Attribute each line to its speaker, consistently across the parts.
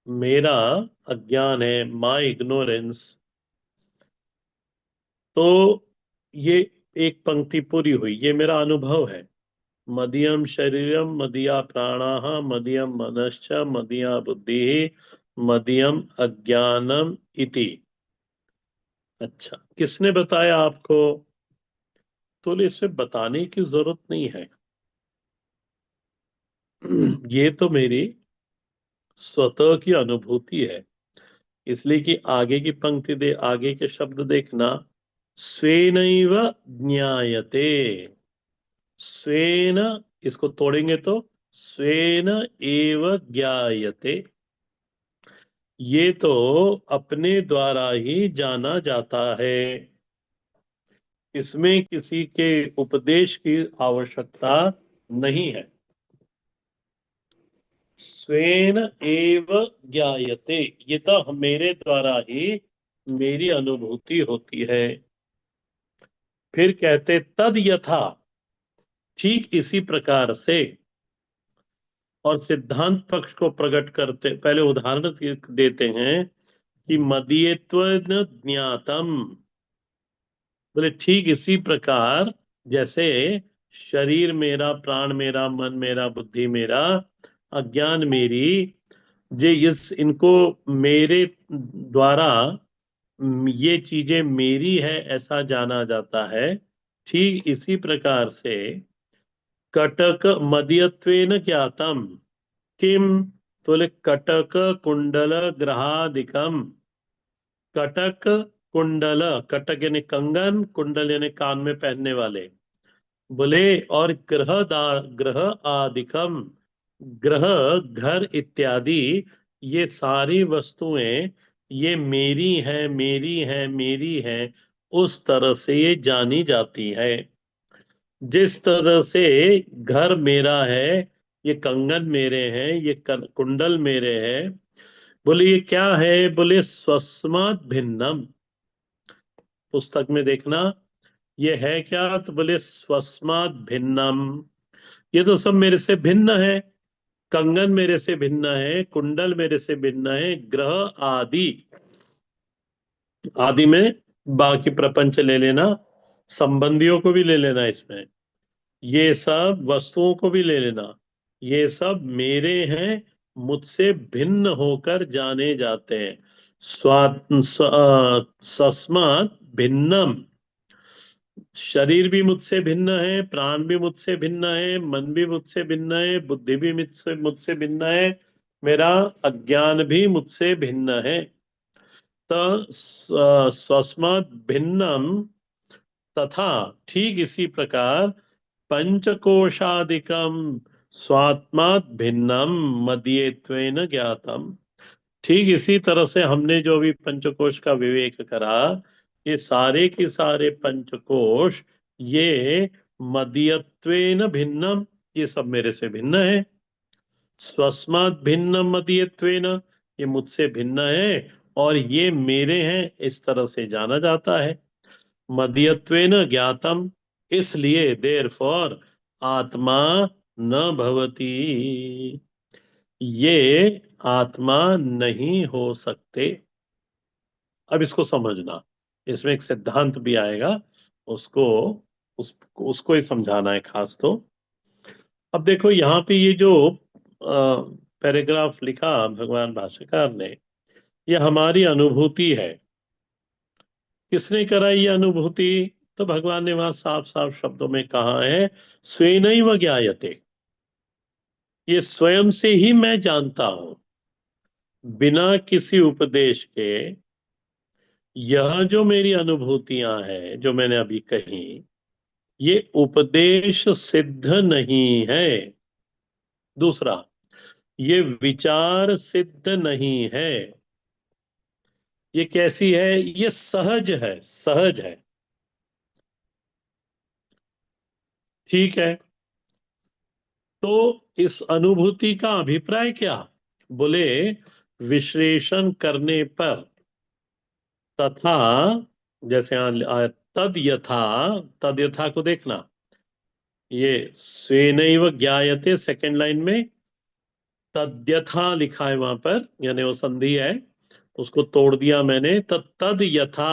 Speaker 1: मेरा अज्ञान है, माई इग्नोरेंस। तो ये एक पंक्ति पूरी हुई, ये मेरा अनुभव है। मदीयम शरीरम मदीया प्राणाः मदीयम मनश्च मदीया बुद्धि मदीयम अज्ञानम इति। अच्छा, किसने बताया आपको? तो इसे बताने की जरूरत नहीं है। ये तो मेरी स्वतः की अनुभूति है। इसलिए कि आगे की पंक्ति दे, आगे के शब्द देखना। स्वेनैव ज्ञायते। स्वेन, इसको तोड़ेंगे तो स्वेन एव ज्ञायते। ये तो अपने द्वारा ही जाना जाता है। इसमें किसी के उपदेश की आवश्यकता नहीं है। स्वेन एव ज्ञायते, ये तो मेरे द्वारा ही मेरी अनुभूति होती है। फिर कहते तद यथा, ठीक इसी प्रकार से। और सिद्धांत पक्ष को प्रकट करते पहले उदाहरण देते हैं कि मदीयत्व ज्ञातम। बोले ठीक इसी प्रकार जैसे शरीर मेरा, प्राण मेरा, मन मेरा, बुद्धि मेरा, अज्ञान मेरी, जे इस इनको मेरे द्वारा ये चीजें मेरी है ऐसा जाना जाता है। ठीक इसी प्रकार से कटक मदीयत्वेन ज्ञातम किम। तो बोले कटक कुंडल ग्रहादिकम। कटक कुंडल, कटक यानी कंगन, कुंडल यानी कान में पहनने वाले। बोले और ग्रह आदिकम, ग्रह घर इत्यादि, ये सारी वस्तुएं ये मेरी हैं मेरी हैं मेरी हैं, उस तरह से ये जानी जाती है। जिस तरह से घर मेरा है, ये कंगन मेरे हैं, ये कुंडल मेरे हैं। बोले ये क्या है? बोले स्वस्मात् भिन्नम। पुस्तक में देखना, ये है क्या? तो बोले स्वस्मात् भिन्नम। ये तो सब मेरे से भिन्न है। कंगन मेरे से भिन्न है, कुंडल मेरे से भिन्न है, ग्रह आदि, आदि में बाकी प्रपंच ले लेना, संबंधियों को भी ले लेना इसमें, ये सब वस्तुओं को भी ले लेना। ये सब मेरे हैं, मुझसे भिन्न होकर जाने जाते हैं। सस्मात् भिन्नम। शरीर भी मुझसे भिन्न है, प्राण भी मुझसे भिन्न है, मन भी मुझसे भिन्न है, बुद्धि भी मुझसे मुझसे भिन्न है, मेरा अज्ञान भी मुझसे भिन्न है। तो स्वस्मात् भिन्नम, तथा ठीक इसी प्रकार पंचकोशादिकम स्वात्मात् भिन्नम मदीयत्वेन ज्ञातम। ठीक इसी तरह से हमने जो भी पंचकोश का विवेक करा, ये सारे के सारे पंचकोश ये मदीयत्वेन भिन्नम, ये सब मेरे से भिन्न है। स्वस्मात् भिन्नम मदीयत्वेन, ये मुझसे भिन्न है और ये मेरे हैं, इस तरह से जाना जाता है। मदीयत्वेन ज्ञातम, इसलिए देर फॉर आत्मा न भवती, ये आत्मा नहीं हो सकते। अब इसको समझना, इसमें एक सिद्धांत भी आएगा, उसको उसको ही समझाना है खास। तो अब देखो यहाँ पे ये जो पैराग्राफ लिखा भगवान भाष्यकार ने, ये हमारी अनुभूति है। किसने कराई ये अनुभूति? तो भगवान ने वहां साफ साफ शब्दों में कहा है, स्वेनैव ज्ञायते। ये स्वयं से ही मैं जानता हूं, बिना किसी उपदेश के। यह जो मेरी अनुभूतियां हैं जो मैंने अभी कही, ये उपदेश सिद्ध नहीं है। दूसरा, ये विचार सिद्ध नहीं है। ये कैसी है? ये सहज है, सहज है। ठीक है। तो इस अनुभूति का अभिप्राय क्या? बोले विश्लेषण करने पर, तथा, जैसे तद यथा, तद यथा को देखना, ये स्वेनैव ज्ञायते सेकंड लाइन में, तद्यथा लिखा है वहां पर, यानी वो संधि है, उसको तोड़ दिया मैंने। तद यथा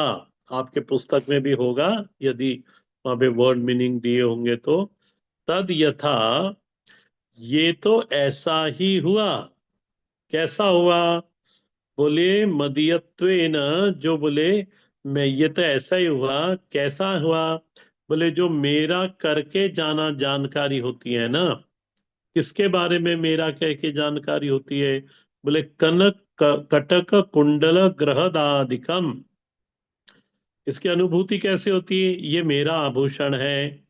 Speaker 1: आपके पुस्तक में भी होगा, यदि वहां पे वर्ड मीनिंग दिए होंगे तो। तद यथा, ये तो ऐसा ही हुआ। कैसा हुआ? बोले मदीयत्वेन, जो बोले मैं, ये तो ऐसा ही हुआ। कैसा हुआ? बोले जो मेरा करके जाना जानकारी होती है ना। किसके बारे में मेरा कह के जानकारी होती है? बोले कनक कटक कुंडल ग्रहदादिकम। इसकी अनुभूति कैसे होती है? ये मेरा आभूषण है,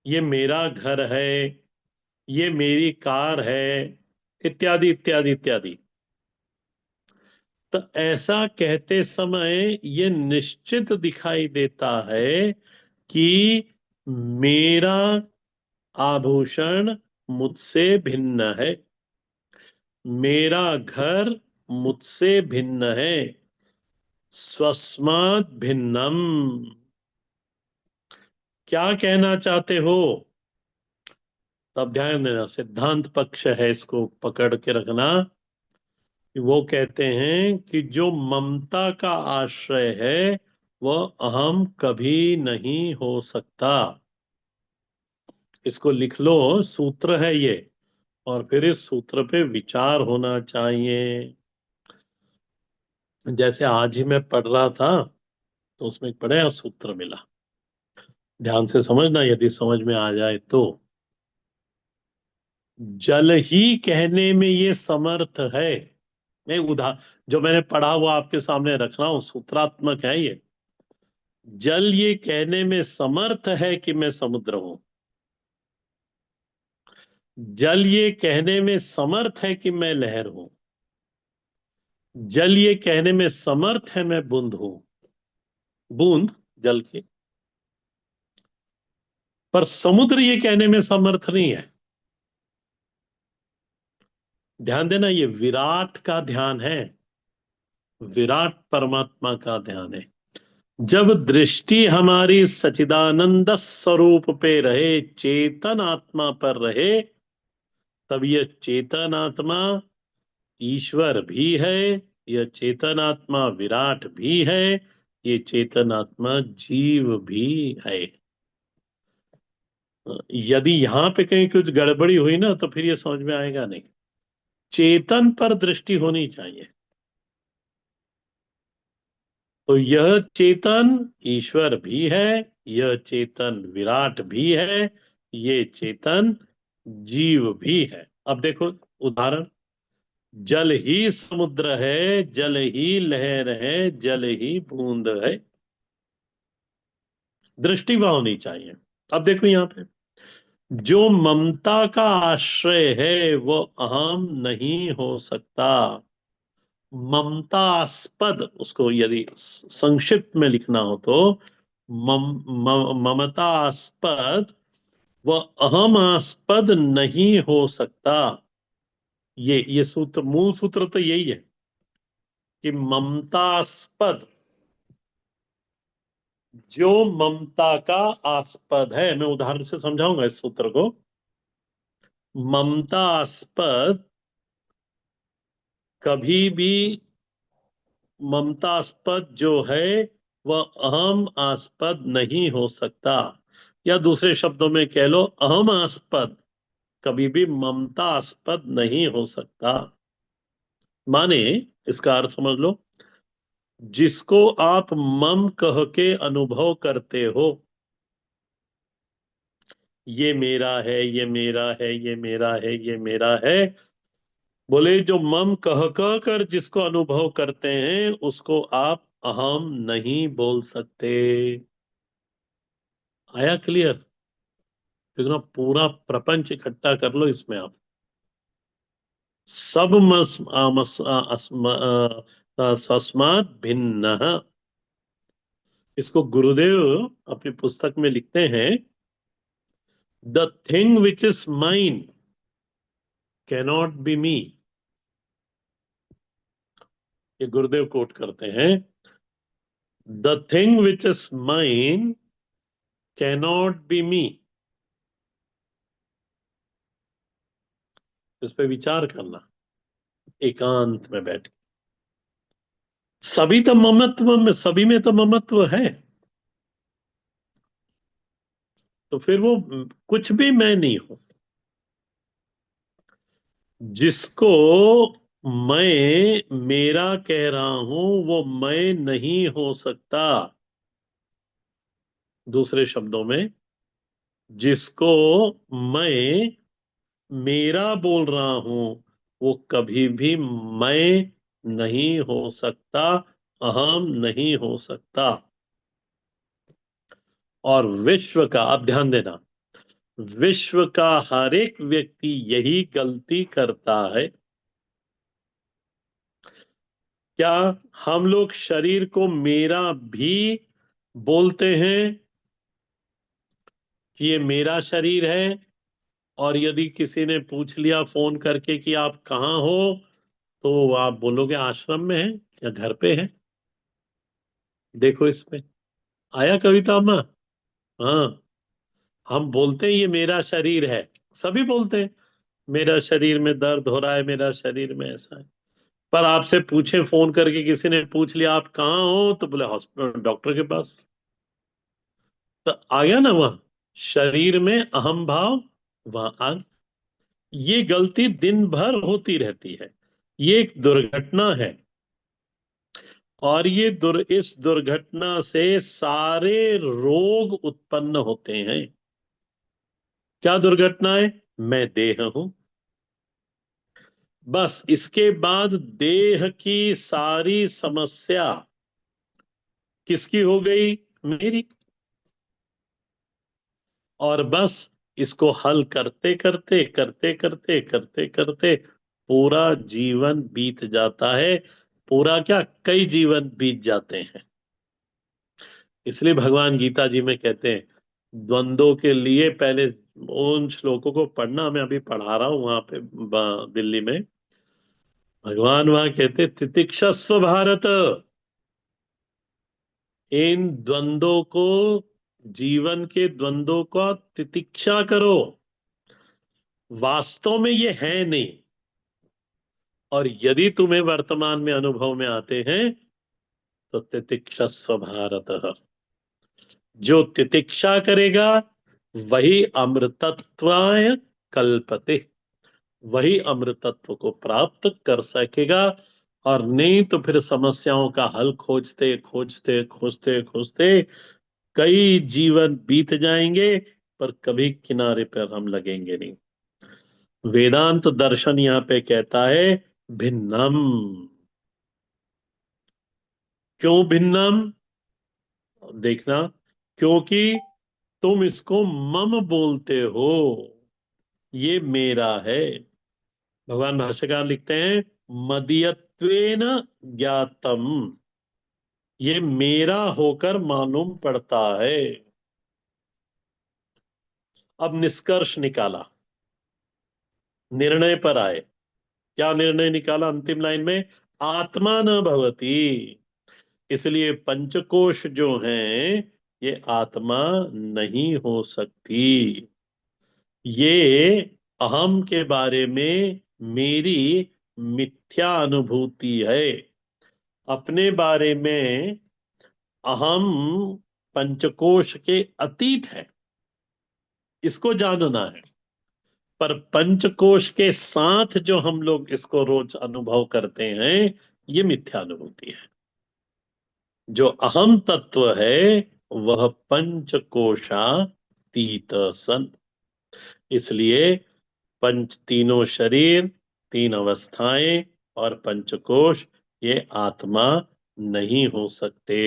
Speaker 1: ये मेरा घर है, ये मेरी कार है, इत्यादि इत्यादि इत्यादि। तो ऐसा कहते समय ये निश्चित दिखाई देता है कि मेरा आभूषण मुझसे भिन्न है, मेरा घर मुझसे भिन्न है। स्वस्मात् भिन्नम। क्या कहना चाहते हो? तब ध्यान देना, सिद्धांत पक्ष है, इसको पकड़ के रखना। वो कहते हैं कि जो ममता का आश्रय है वह अहम कभी नहीं हो सकता। इसको लिख लो, सूत्र है ये, और फिर इस सूत्र पे विचार होना चाहिए। जैसे आज ही मैं पढ़ रहा था, तो उसमें एक बढ़िया सूत्र मिला। ध्यान से समझना, यदि समझ में आ जाए तो। जल ही कहने में ये समर्थ है। मैं जो मैंने पढ़ा वो आपके सामने रख रहा हूं, सूत्रात्मक है ये। जल ये कहने में समर्थ है कि मैं समुद्र हूं। जल ये कहने में समर्थ है कि मैं लहर हूं। जल ये कहने में समर्थ है मैं बूंद हूं। बूंद जल की। पर समुद्र ये कहने में समर्थ नहीं है। ध्यान देना, ये विराट का ध्यान है, विराट परमात्मा का ध्यान है। जब दृष्टि हमारी सचिदानंद स्वरूप पे रहे, चेतन आत्मा पर रहे, तब यह चेतन आत्मा ईश्वर भी है, यह चेतन आत्मा विराट भी है, ये चेतन आत्मा जीव भी है। यदि यहां पे कहीं कुछ गड़बड़ी हुई ना, तो फिर ये समझ में आएगा नहीं। चेतन पर दृष्टि होनी चाहिए। तो यह चेतन ईश्वर भी है, यह चेतन विराट भी है, ये चेतन जीव भी है। अब देखो उदाहरण, जल ही समुद्र है, जल ही लहर है, जल ही बूंद है। दृष्टि वहां होनी चाहिए। अब देखो यहां पे, जो ममता का आश्रय है वो अहम नहीं हो सकता। ममतास्पद, उसको यदि संक्षिप्त में लिखना हो तो ममतास्पद वह अहमास्पद नहीं हो सकता। ये सूत्र, मूल सूत्र तो यही है कि ममतास्पद, जो ममता का आस्पद है। मैं उदाहरण से समझाऊंगा इस सूत्र को। ममतास्पद कभी भी, ममतास्पद जो है वह अहम आस्पद नहीं हो सकता। या दूसरे शब्दों में कह लो, अहम आस्पद कभी भी ममतास्पद नहीं हो सकता। माने, इसका अर्थ समझ लो, जिसको आप मम कह के अनुभव करते हो, ये मेरा है, ये मेरा है, ये मेरा है, ये मेरा है, बोले जो मम कह कह कर जिसको अनुभव करते हैं उसको आप अहम नहीं बोल सकते। आया क्लियर? देखो ना, पूरा प्रपंच इकट्ठा कर लो इसमें आप। सब सस्मात भिन्न। इसको गुरुदेव अपनी पुस्तक में लिखते हैं, the thing which is mine cannot be me. ये गुरुदेव कोट करते हैं, the thing which is mine cannot be me. इस पे विचार करना एकांत में बैठ के। सभी तो ममत्व में, सभी में तो ममत्व है, तो फिर वो कुछ भी मैं नहीं हूं। जिसको मैं मेरा कह रहा हूं वो मैं नहीं हो सकता। दूसरे शब्दों में, जिसको मैं मेरा बोल रहा हूं वो कभी भी मैं नहीं हो सकता, अहम नहीं हो सकता। और विश्व का, अब ध्यान देना, विश्व का हर एक व्यक्ति यही गलती करता है। क्या हम लोग शरीर को मेरा भी बोलते हैं कि ये मेरा शरीर है? और यदि किसी ने पूछ लिया फोन करके कि आप कहाँ हो, तो आप बोलोगे आश्रम में है या घर पे है। देखो इसमें आया कविता में। हाँ, हम बोलते हैं ये मेरा शरीर है, सभी बोलते हैं मेरा शरीर में दर्द हो रहा है, मेरा शरीर में ऐसा है। पर आपसे पूछे फोन करके, किसी ने पूछ लिया आप कहाँ हो, तो बोले हॉस्पिटल, डॉक्टर के पास। तो आ गया ना वहां, शरीर में अहम भाव वहां आ। ये गलती दिन भर होती रहती है, ये एक दुर्घटना है। और इस दुर्घटना से सारे रोग उत्पन्न होते हैं। क्या दुर्घटना है? मैं देह हूं। बस इसके बाद देह की सारी समस्या किसकी हो गई? मेरी। और बस इसको हल करते करते करते करते करते करते पूरा जीवन बीत जाता है। पूरा क्या, कई जीवन बीत जाते हैं। इसलिए भगवान गीता जी में कहते हैं, द्वंद्वों के लिए पहले उन श्लोकों को पढ़ना, मैं अभी पढ़ा रहा हूं वहां पे दिल्ली में। भगवान वहां कहते, तितिक्षस्व भारत, इन द्वंद्वों को, जीवन के द्वंद्वों का तितिक्षा करो। वास्तव में ये है नहीं। और यदि तुम्हें वर्तमान में अनुभव में आते हैं, तो तितिक्षस्व भारत। जो तितिक्षा करेगा वही अमृतत्वाय कल्पते, वही अमृतत्व को प्राप्त कर सकेगा। और नहीं तो फिर समस्याओं का हल खोजते खोजते खोजते खोजते कई जीवन बीत जाएंगे, पर कभी किनारे पर हम लगेंगे नहीं। वेदांत दर्शन यहाँ पे कहता है भिन्नम। क्यों भिन्नम? देखना, क्योंकि तुम इसको मम बोलते हो, ये मेरा है। भगवान भाष्यकार लिखते हैं, मदीयत्वेन ज्ञातम, ये मेरा होकर मालूम पड़ता है। अब निष्कर्ष निकाला, निर्णय पर आए। क्या निर्णय निकाला अंतिम लाइन में? आत्मा न भवती। इसलिए पंचकोश जो हैं, ये आत्मा नहीं हो सकती। ये अहम के बारे में मेरी मिथ्या अनुभूति है। अपने बारे में अहम पंचकोश के अतीत है, इसको जानना है। पर पंचकोश के साथ जो हम लोग इसको रोज अनुभव करते हैं, ये मिथ्या अनुभूति है। जो अहम तत्व है वह पंचकोशातीत सन। इसलिए पंच, तीनों शरीर, तीन अवस्थाएं और पंचकोश, ये आत्मा नहीं हो सकते।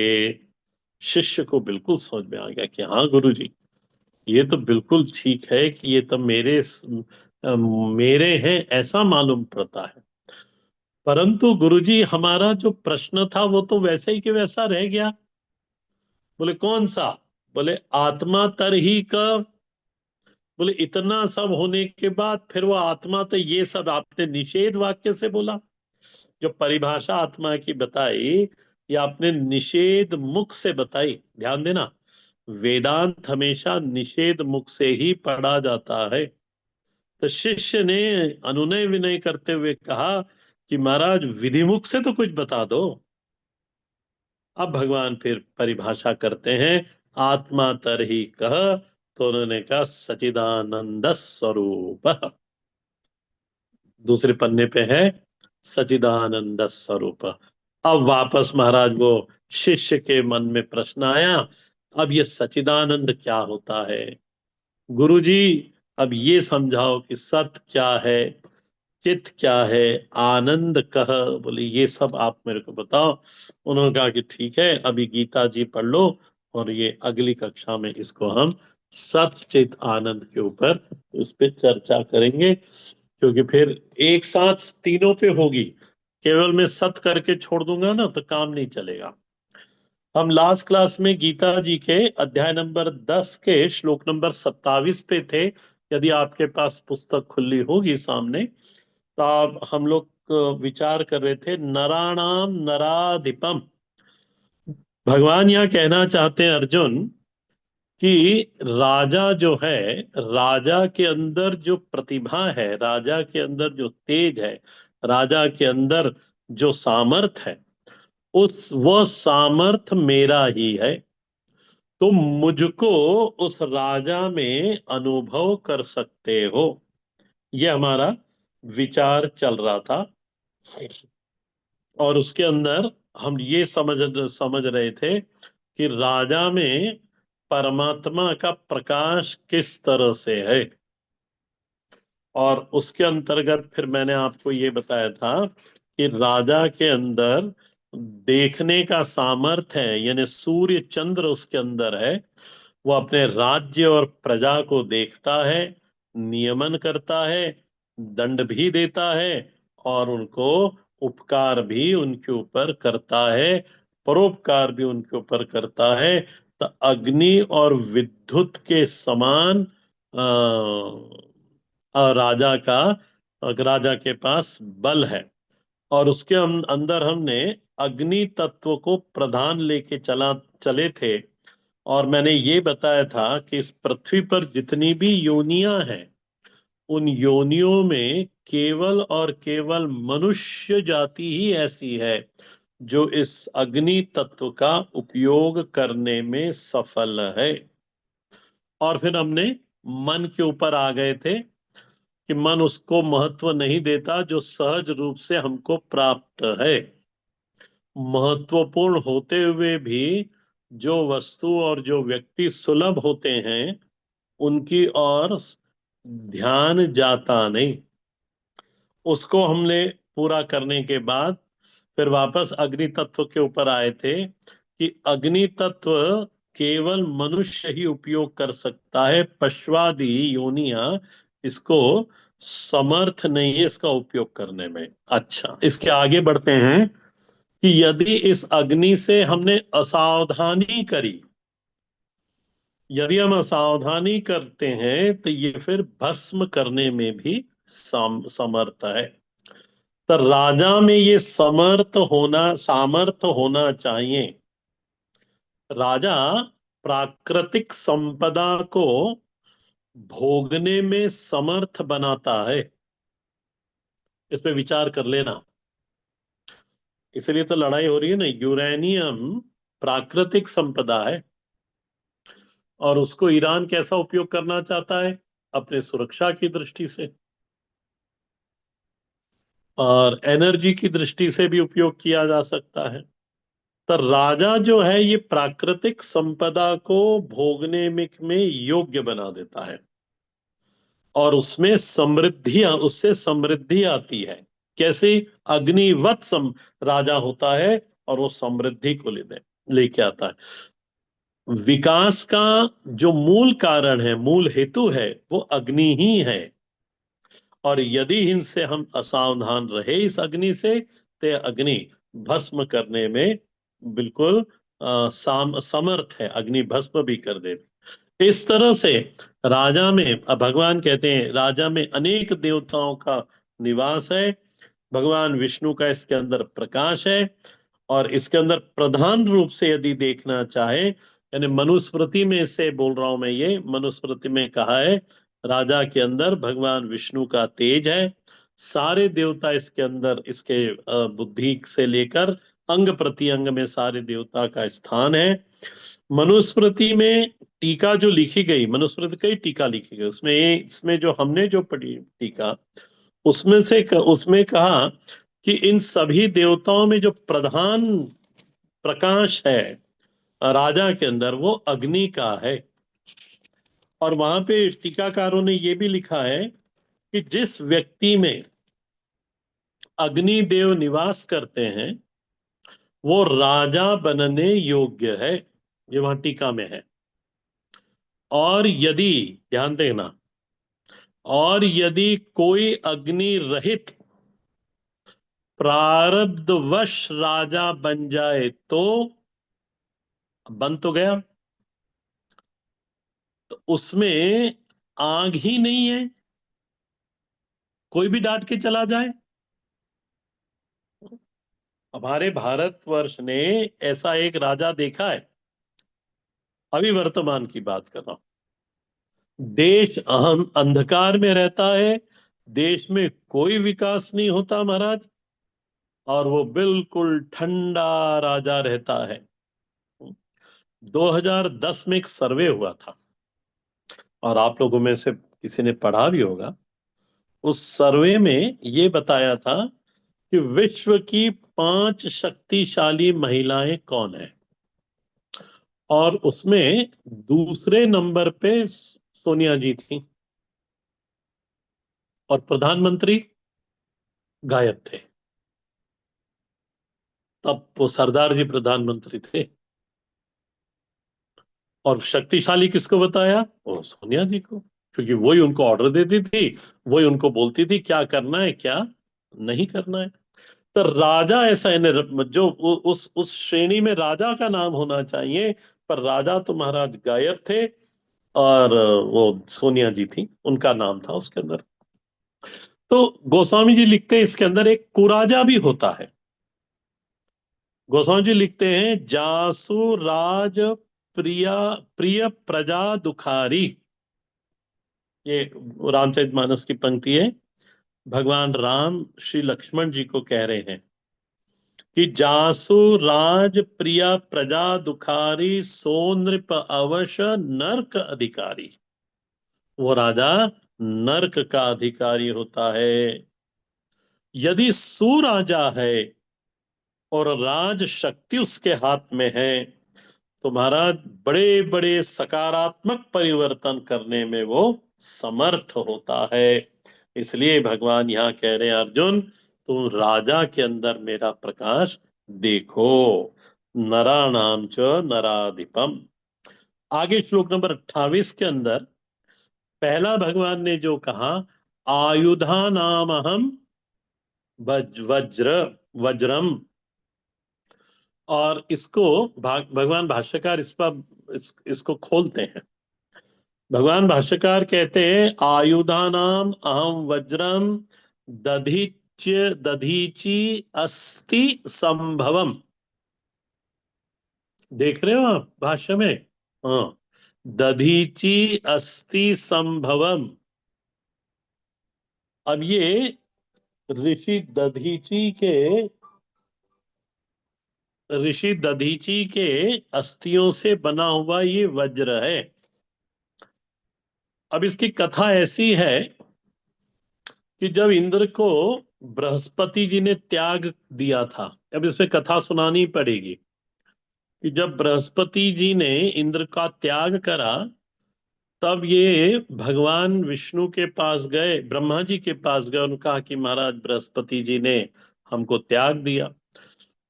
Speaker 1: शिष्य को बिल्कुल समझ में आ गया कि हाँ गुरु जी, ये तो बिल्कुल ठीक है कि ये तो मेरे हैं ऐसा मालूम पड़ता है। परंतु गुरुजी हमारा जो प्रश्न था वो तो वैसे ही कि वैसा रह गया। बोले कौन सा? बोले आत्मा तर ही का। बोले इतना सब होने के बाद फिर वो आत्मा, तो ये सब आपने निषेध वाक्य से बोला। जो परिभाषा आत्मा की बताई, ये आपने निषेध मुख से बताई। ध्यान देना, वेदांत हमेशा निषेध मुख से ही पढ़ा जाता है। तो शिष्य ने अनुनय विनय करते हुए कहा कि महाराज विधिमुख से तो कुछ बता दो। अब भगवान फिर परिभाषा करते हैं, आत्मा तरहि कह। तो उन्होंने कहा सचिदानंद स्वरूप। दूसरे पन्ने पे है सचिदानंद स्वरूप। अब वापस महाराज वो शिष्य के मन में प्रश्न आया, अब ये सचिदानंद क्या होता है गुरुजी? अब ये समझाओ कि सत क्या है, चित क्या है, आनंद कह। बोले ये सब आप मेरे को बताओ। उन्होंने कहा कि ठीक है, अभी गीता जी पढ़ लो और ये अगली कक्षा में इसको हम सत चित आनंद के ऊपर उस पे चर्चा करेंगे, क्योंकि फिर एक साथ तीनों पे होगी। केवल मैं सत करके छोड़ दूंगा ना तो काम नहीं चलेगा। हम लास्ट क्लास में गीता जी के अध्याय नंबर 10 के श्लोक नंबर 27 पे थे। यदि आपके पास पुस्तक खुली होगी सामने, तो आप हम लोग विचार कर रहे थे नराणाम नराधिपम। भगवान यहाँ कहना चाहते हैं अर्जुन कि राजा जो है, राजा के अंदर जो प्रतिभा है, राजा के अंदर जो तेज है, राजा के अंदर जो सामर्थ है, उस वह सामर्थ मेरा ही है। तुम मुझको उस राजा में अनुभव कर सकते हो। यह हमारा विचार चल रहा था। और उसके अंदर हम ये समझ रहे थे कि राजा में परमात्मा का प्रकाश किस तरह से है। और उसके अंतर्गत फिर मैंने आपको ये बताया था कि राजा के अंदर देखने का सामर्थ्य है, यानी सूर्य चंद्र उसके अंदर है। वो अपने राज्य और प्रजा को देखता है, नियमन करता है, दंड भी देता है, और उनको उपकार भी उनके ऊपर करता है, परोपकार भी उनके ऊपर करता है। तो अग्नि और विद्युत के समान राजा का, राजा के पास बल है। और उसके अंदर हमने अग्नि तत्व को प्रधान लेके चले थे। और मैंने ये बताया था कि इस पृथ्वी पर जितनी भी योनियां हैं, उन योनियों में केवल और केवल मनुष्य जाति ही ऐसी है जो इस अग्नि तत्व का उपयोग करने में सफल है। और फिर हमने मन के ऊपर आ गए थे कि मन उसको महत्व नहीं देता जो सहज रूप से हमको प्राप्त है। महत्वपूर्ण होते हुए भी जो वस्तु और जो व्यक्ति सुलभ होते हैं, उनकी ओर ध्यान जाता नहीं। उसको हमने पूरा करने के बाद फिर वापस अग्नि तत्व के ऊपर आए थे कि अग्नि तत्व केवल मनुष्य ही उपयोग कर सकता है, पशुआदि योनियां इसको समर्थ नहीं है इसका उपयोग करने में। अच्छा, इसके आगे बढ़ते हैं कि यदि इस अग्नि से हमने असावधानी करी, यदि हम असावधानी करते हैं तो ये फिर भस्म करने में भी समर्थ है। तो राजा में ये सामर्थ होना चाहिए। राजा प्राकृतिक संपदा को भोगने में समर्थ बनाता है। इस पे विचार कर लेना। इसलिए तो लड़ाई हो रही है ना। यूरेनियम प्राकृतिक संपदा है, और उसको ईरान कैसा उपयोग करना चाहता है? अपने सुरक्षा की दृष्टि से, और एनर्जी की दृष्टि से भी उपयोग किया जा सकता है। तो राजा जो है ये प्राकृतिक संपदा को भोगने में योग्य बना देता है, और उससे समृद्धि आती है। कैसे? अग्निवत राजा होता है, और वो समृद्धि को लेके आता है। विकास का जो मूल कारण है, मूल हेतु है, वो अग्नि ही है। और यदि इनसे हम असावधान रहे इस अग्नि से, तो अग्नि भस्म करने में बिल्कुल समर्थ है, अग्नि भस्म भी कर दे। इस तरह से राजा में, अब भगवान कहते हैं राजा में अनेक देवताओं का निवास है। भगवान विष्णु का इसके अंदर प्रकाश है। और इसके अंदर प्रधान रूप से यदि देखना चाहे, यानी मनुस्मृति में से बोल रहा हूं मैं, ये मनुस्मृति में कहा है राजा के अंदर भगवान विष्णु का तेज है। सारे देवता इसके अंदर, इसके बुद्धि से लेकर अंग प्रत्यंग में सारे देवता का स्थान है। मनुस्मृति में टीका जो लिखी गई, मनुस्मृति कई टीका लिखी गई, उसमें इसमें जो हमने जो पढ़ी टीका, उसमें कहा कि इन सभी देवताओं में जो प्रधान प्रकाश है राजा के अंदर, वो अग्नि का है। और वहां पे टीकाकारों ने ये भी लिखा है कि जिस व्यक्ति में अग्निदेव निवास करते हैं वो राजा बनने योग्य है। ये वहां टीका में है। और यदि, ध्यान देना, और यदि कोई अग्नि रहित प्रारब्धवश राजा बन जाए तो, बन तो गया, तो उसमें आग ही नहीं है, कोई भी डांट के चला जाए। हमारे भारतवर्ष ने ऐसा एक राजा देखा है, अभी वर्तमान की बात कर रहा हूं। देश अहम अंधकार में रहता है, देश में कोई विकास नहीं होता महाराज, और वो बिल्कुल ठंडा राजा रहता है। 2010 में एक सर्वे हुआ था, और आप लोगों में से किसी ने पढ़ा भी होगा। उस सर्वे में ये बताया था कि विश्व की 5 शक्तिशाली महिलाएं कौन है, और उसमें दूसरे नंबर पे सोनिया जी थी, और प्रधानमंत्री गायब थे। तब वो सरदार जी प्रधानमंत्री थे। और शक्तिशाली किसको बताया? वो सोनिया जी को, क्योंकि वही उनको ऑर्डर देती थी, वही उनको बोलती थी क्या करना है क्या नहीं करना है। तो राजा ऐसा है जो उस श्रेणी में राजा का नाम होना चाहिए, पर राजा तो महाराज गायब थे, और वो सोनिया जी थी, उनका नाम था उसके अंदर। तो गोस्वामी जी लिखते हैं इसके अंदर एक कुराजा भी होता है। गोस्वामी जी लिखते हैं, जासु राज प्रिया प्रिय प्रजा दुखारी। ये रामचरितमानस की पंक्ति है। भगवान राम श्री लक्ष्मण जी को कह रहे हैं कि जासु राज प्रिया प्रजा दुखारी, सो नृप अवश नरक अधिकारी। वो राजा नरक का अधिकारी होता है। यदि सुराजा है और राज शक्ति उसके हाथ में है, तो महाराज बड़े बड़े सकारात्मक परिवर्तन करने में वो समर्थ होता है। इसलिए भगवान यहाँ कह रहे हैं, अर्जुन तुम राजा के अंदर मेरा प्रकाश देखो। नराणाम च नराधिपम। आगे श्लोक नंबर 28 के अंदर पहला भगवान ने जो कहा, आयुधा नाम हम वज्र वज्रम, और इसको भगवान भाष्यकार इसको खोलते हैं। भगवान भाष्यकार कहते हैं, आयुधानाम अहम वज्रम दधीची अस्ति संभवम। देख रहे हो आप भाष्य में? हाँ, दधीची अस्ति संभवम। अब ये ऋषि दधीची के अस्थियों से बना हुआ ये वज्र है। अब इसकी कथा ऐसी है कि जब इंद्र को बृहस्पति जी ने त्याग दिया था, अब इसमें कथा सुनानी पड़ेगी कि जब बृहस्पति जी ने इंद्र का त्याग करा, तब ये भगवान विष्णु के पास गए, ब्रह्मा जी के पास गए, उन्होंने कहा कि महाराज बृहस्पति जी ने हमको त्याग दिया।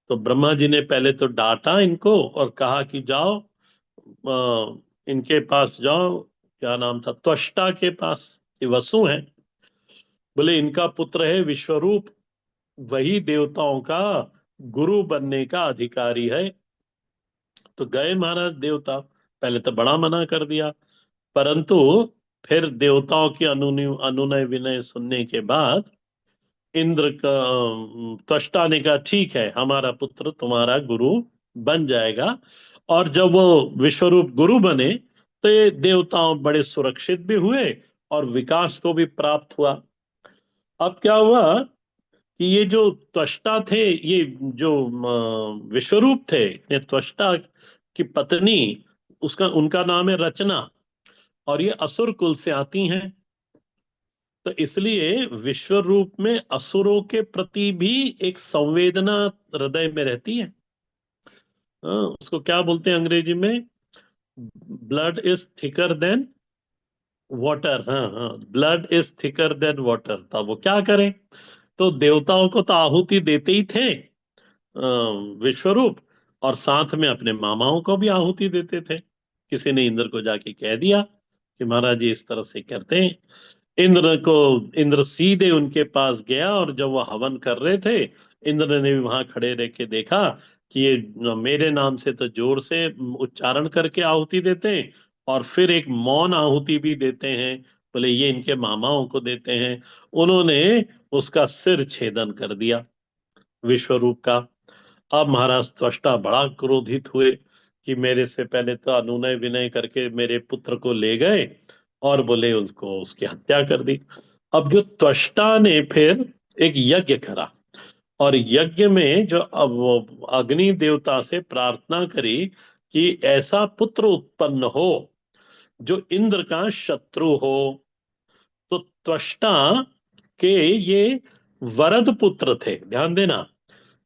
Speaker 1: तो ब्रह्मा जी ने पहले तो डांटा इनको और कहा कि जाओ इनके पास जाओ, क्या नाम था, त्वष्टा के पास, ये वसु हैं, बोले इनका पुत्र है विश्वरूप, वही देवताओं का गुरु बनने का अधिकारी है। तो गए महाराज देवता, पहले तो बड़ा मना कर दिया, परंतु फिर देवताओं की अनुनय विनय सुनने के बाद इंद्र का त्वष्टा ने कहा ठीक है, हमारा पुत्र तुम्हारा गुरु बन जाएगा। और जब वो विश्वरूप गुरु बने तो ये देवताओं बड़े सुरक्षित भी हुए, और विकास को भी प्राप्त हुआ। अब क्या हुआ कि ये जो त्वष्टा थे, ये जो विश्वरूप थे, ये त्वष्टा की पत्नी, उसका उनका नाम है रचना, और ये असुर कुल से आती हैं। तो इसलिए विश्व रूप में असुरों के प्रति भी एक संवेदना हृदय में रहती है। उसको क्या बोलते हैं अंग्रेजी में? Blood is thicker than water. हाँ हाँ, blood is thicker than water. तब वो क्या करें? तो देवताओं को तो आहुति देते ही थे विश्वरूप, और साथ में अपने मामाओं को भी आहुति देते थे। किसी ने इंद्र को जाके कह दिया कि महाराज जी इस तरह से करते हैं। इंद्र सीधे उनके पास गया, और जब वो हवन कर रहे थे, इंद्र ने भी वहां खड़े रह के देखा कि ये मेरे नाम से तो जोर से उच्चारण करके आहुति देते हैं, और फिर एक मौन आहुति भी देते हैं। बोले ये इनके मामाओं को देते हैं। उन्होंने उसका सिर छेदन कर दिया विश्वरूप का। अब महाराज त्वष्टा बड़ा क्रोधित हुए कि मेरे से पहले तो अनुनय विनय करके मेरे पुत्र को ले गए, और बोले उसको उसकी हत्या कर दी। अब जो त्वष्टा ने फिर एक यज्ञ करा, और यज्ञ में जो अब वो अग्नि देवता से प्रार्थना करी कि ऐसा पुत्र उत्पन्न हो जो इंद्र का शत्रु हो। तो त्वष्टा के ये वरद पुत्र थे, ध्यान देना।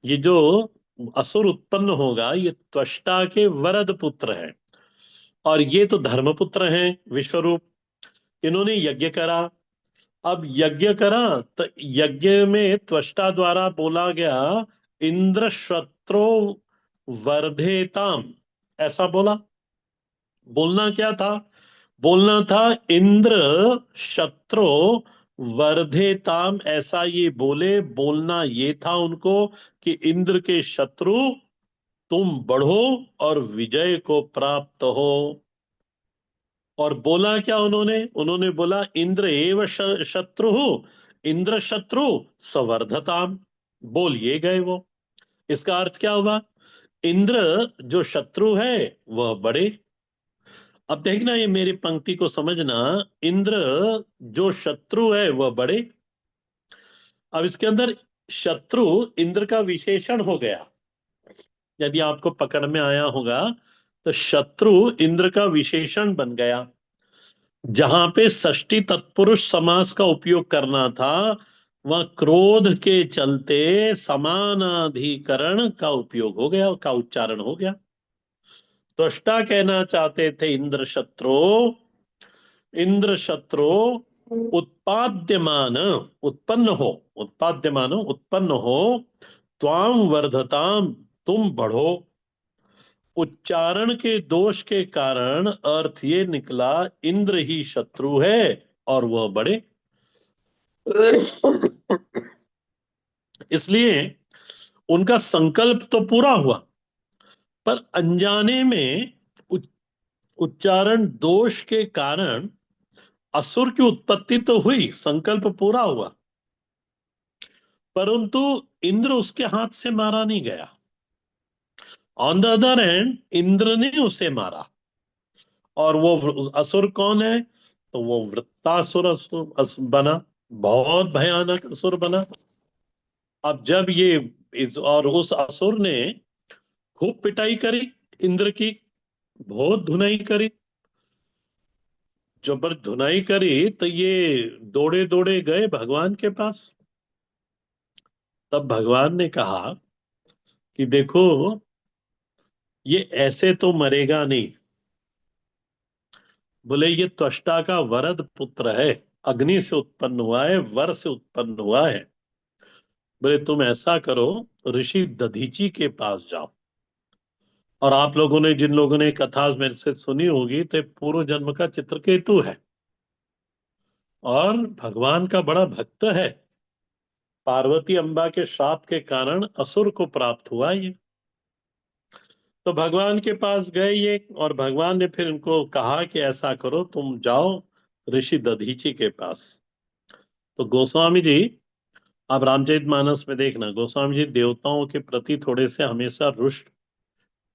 Speaker 1: ये जो असुर उत्पन्न होगा, ये त्वष्टा के वरद पुत्र हैं, और ये तो धर्मपुत्र हैं विश्वरूप। इन्होंने यज्ञ करा। अब यज्ञ करा तो यज्ञ में त्वष्टा द्वारा बोला गया, इंद्र शत्रु वर्धेताम, ऐसा बोला। बोलना क्या था? बोलना था इंद्र शत्रु वर्धेताम, ऐसा ये बोले। बोलना ये था उनको कि इंद्र के शत्रु तुम बढ़ो और विजय को प्राप्त हो। और बोला क्या उन्होंने? उन्होंने बोला इंद्र एव शत्रु, इंद्र शत्रु संवर्धताम। बोल ये गए वो। इसका अर्थ क्या हुआ? इंद्र जो शत्रु है वह बढ़े। अब देखना, ये मेरी पंक्ति को समझना। इंद्र जो शत्रु है वह बढ़े। अब इसके अंदर शत्रु इंद्र का विशेषण हो गया। यदि आपको पकड़ में आया होगा, तो शत्रु इंद्र का विशेषण बन गया। जहां पे षष्ठी तत्पुरुष समास का उपयोग करना था, वह क्रोध के चलते समानाधिकरण का उपयोग हो गया, का उच्चारण हो गया। त्वष्टा कहना चाहते थे इंद्र शत्रु उत्पाद्यमान, उत्पन्न हो, उत्पाद्यमान उत्पन्न हो, त्वाम वर्धताम, तुम बढ़ो। उच्चारण के दोष के कारण अर्थ ये निकला इंद्र ही शत्रु है और वह बढ़े। इसलिए उनका संकल्प तो पूरा हुआ, पर अनजाने में उच्चारण दोष के कारण असुर की उत्पत्ति तो हुई, संकल्प पूरा हुआ, परंतु इंद्र उसके हाथ से मारा नहीं गया। On the other hand Indra ने उसे मारा। और वो असुर कौन है? तो वो वृत्तासुर बना, बहुत भयानक असुर बना। अब जब ये और उस असुर ने खूब पिटाई करी इंद्र की, बहुत धुनाई करी। जब धुनाई करी तो ये दौड़े दौड़े गए भगवान के पास। तब भगवान ने कहा कि देखो, ये ऐसे तो मरेगा नहीं। बोले ये त्वष्टा का वरद पुत्र है, अग्नि से उत्पन्न हुआ है, वर से उत्पन्न हुआ है। बोले तुम ऐसा करो, ऋषि दधीची के पास जाओ। और आप लोगों ने, जिन लोगों ने कथा मेरे से सुनी होगी, तो ये पूर्व जन्म का चित्रकेतु है, और भगवान का बड़ा भक्त है। पार्वती अम्बा के श्राप के कारण असुर को प्राप्त हुआ ये। तो भगवान के पास गए ये, और भगवान ने फिर उनको कहा कि ऐसा करो, तुम जाओ ऋषि दधीची के पास। तो गोस्वामी जी, आप रामचरितमानस में देखना, गोस्वामी जी देवताओं के प्रति थोड़े से हमेशा रुष्ट,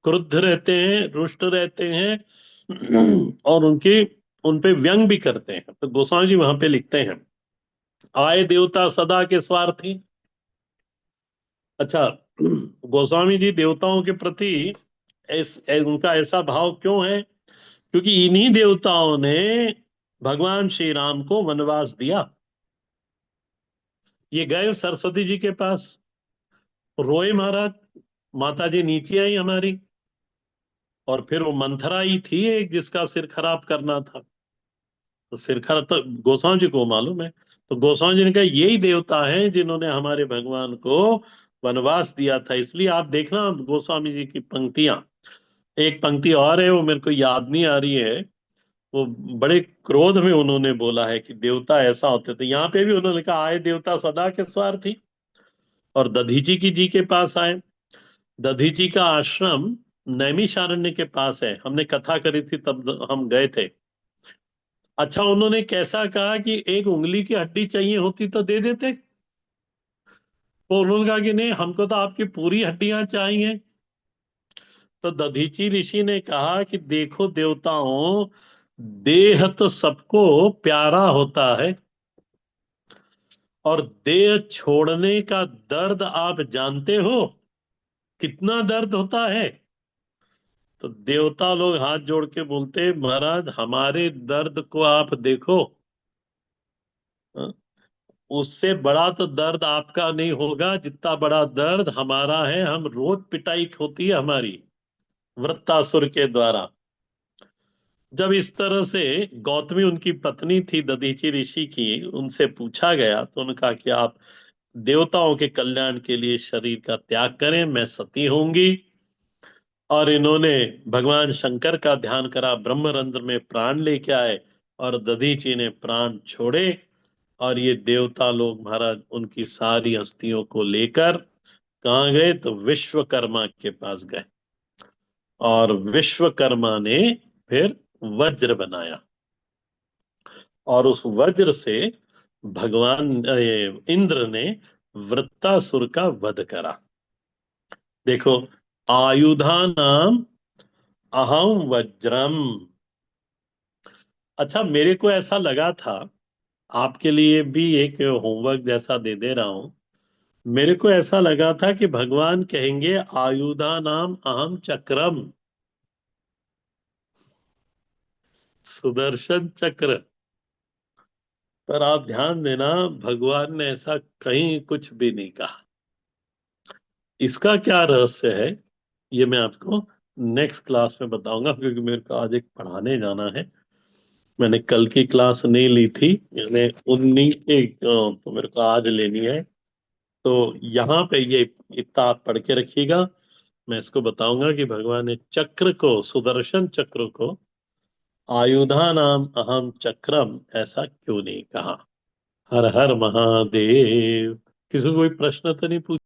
Speaker 1: क्रुद्ध रहते हैं, रुष्ट रहते हैं, और उनकी उन पे व्यंग भी करते हैं। तो गोस्वामी जी वहां पे लिखते हैं, आए देवता सदा के स्वार्थी। अच्छा, गोस्वामी जी देवताओं के प्रति उनका ऐसा भाव क्यों है? क्योंकि इन्हीं देवताओं ने भगवान श्री राम को वनवास दिया। ये गए सरस्वती जी के पास, रोए महाराज, माता जी नीचे आई हमारी, और फिर वो मंथरा ही थी एक जिसका सिर खराब करना था। तो सिर खराब तो गोस्वामी जी को मालूम है। तो गोस्वामी जी ने कहा यही देवता हैं जिन्होंने हमारे भगवान को वनवास दिया था। इसलिए आप देखना गोस्वामी जी की पंक्तियां, एक पंक्ति और है वो मेरे को याद नहीं आ रही है। वो बड़े क्रोध में उन्होंने बोला है कि देवता ऐसा होते थे। यहाँ पे भी उन्होंने कहा आए देवता सदा के स्वार्थी, और दधीची की जी के पास आए। दधीची का आश्रम नैमिषारण्य के पास है, हमने कथा करी थी तब हम गए थे। अच्छा, उन्होंने कैसा कहा कि एक उंगली की हड्डी चाहिए होती तो दे देते, तो उन्होंने कहा कि नहीं, हमको तो आपकी पूरी हड्डियां चाहिए। तो दधीची ऋषि ने कहा कि देखो देवताओं, देह तो सबको प्यारा होता है, और देह छोड़ने का दर्द आप जानते हो कितना दर्द होता है? तो देवता लोग हाथ जोड़ के बोलते महाराज हमारे दर्द को आप देखो, हाँ? उससे बड़ा तो दर्द आपका नहीं होगा जितना बड़ा दर्द हमारा है। हम रोज पिटाई होती है हमारी वृत्तासुर के द्वारा। जब इस तरह से गौतमी उनकी पत्नी थी दधीची ऋषि की, उनसे पूछा गया तो उन्होंने कहा कि आप देवताओं के कल्याण के लिए शरीर का त्याग करें, मैं सती होंगी। और इन्होंने भगवान शंकर का ध्यान करा, ब्रह्मरंध्र में प्राण लेके आए, और दधीची ने प्राण छोड़े। और ये देवता लोग महाराज उनकी सारी अस्थियों को लेकर कहाँ गए? तो विश्वकर्मा के पास गए, और विश्वकर्मा ने फिर वज्र बनाया, और उस वज्र से भगवान इंद्र ने वृत्तासुर का वध करा। देखो, आयुधा नाम अहम वज्रम। अच्छा, मेरे को ऐसा लगा था, आपके लिए भी एक होमवर्क जैसा दे दे रहा हूं। मेरे को ऐसा लगा था कि भगवान कहेंगे आयुधा नाम अहम चक्रम, सुदर्शन चक्र। पर आप ध्यान देना, भगवान ने ऐसा कहीं कुछ भी नहीं कहा। इसका क्या रहस्य है, ये मैं आपको नेक्स्ट क्लास में बताऊंगा, क्योंकि मेरे को आज एक पढ़ाने जाना है। मैंने कल की क्लास नहीं ली थी, मैंने 19 एक तो मेरे को आज लेनी है। तो यहाँ पे ये इतना आप पढ़ के रखिएगा। मैं इसको बताऊंगा कि भगवान ने चक्र को, सुदर्शन चक्र को आयुधा नाम अहम चक्रम ऐसा क्यों नहीं कहा। हर हर महादेव। किसी को कोई प्रश्न तो नहीं पूछ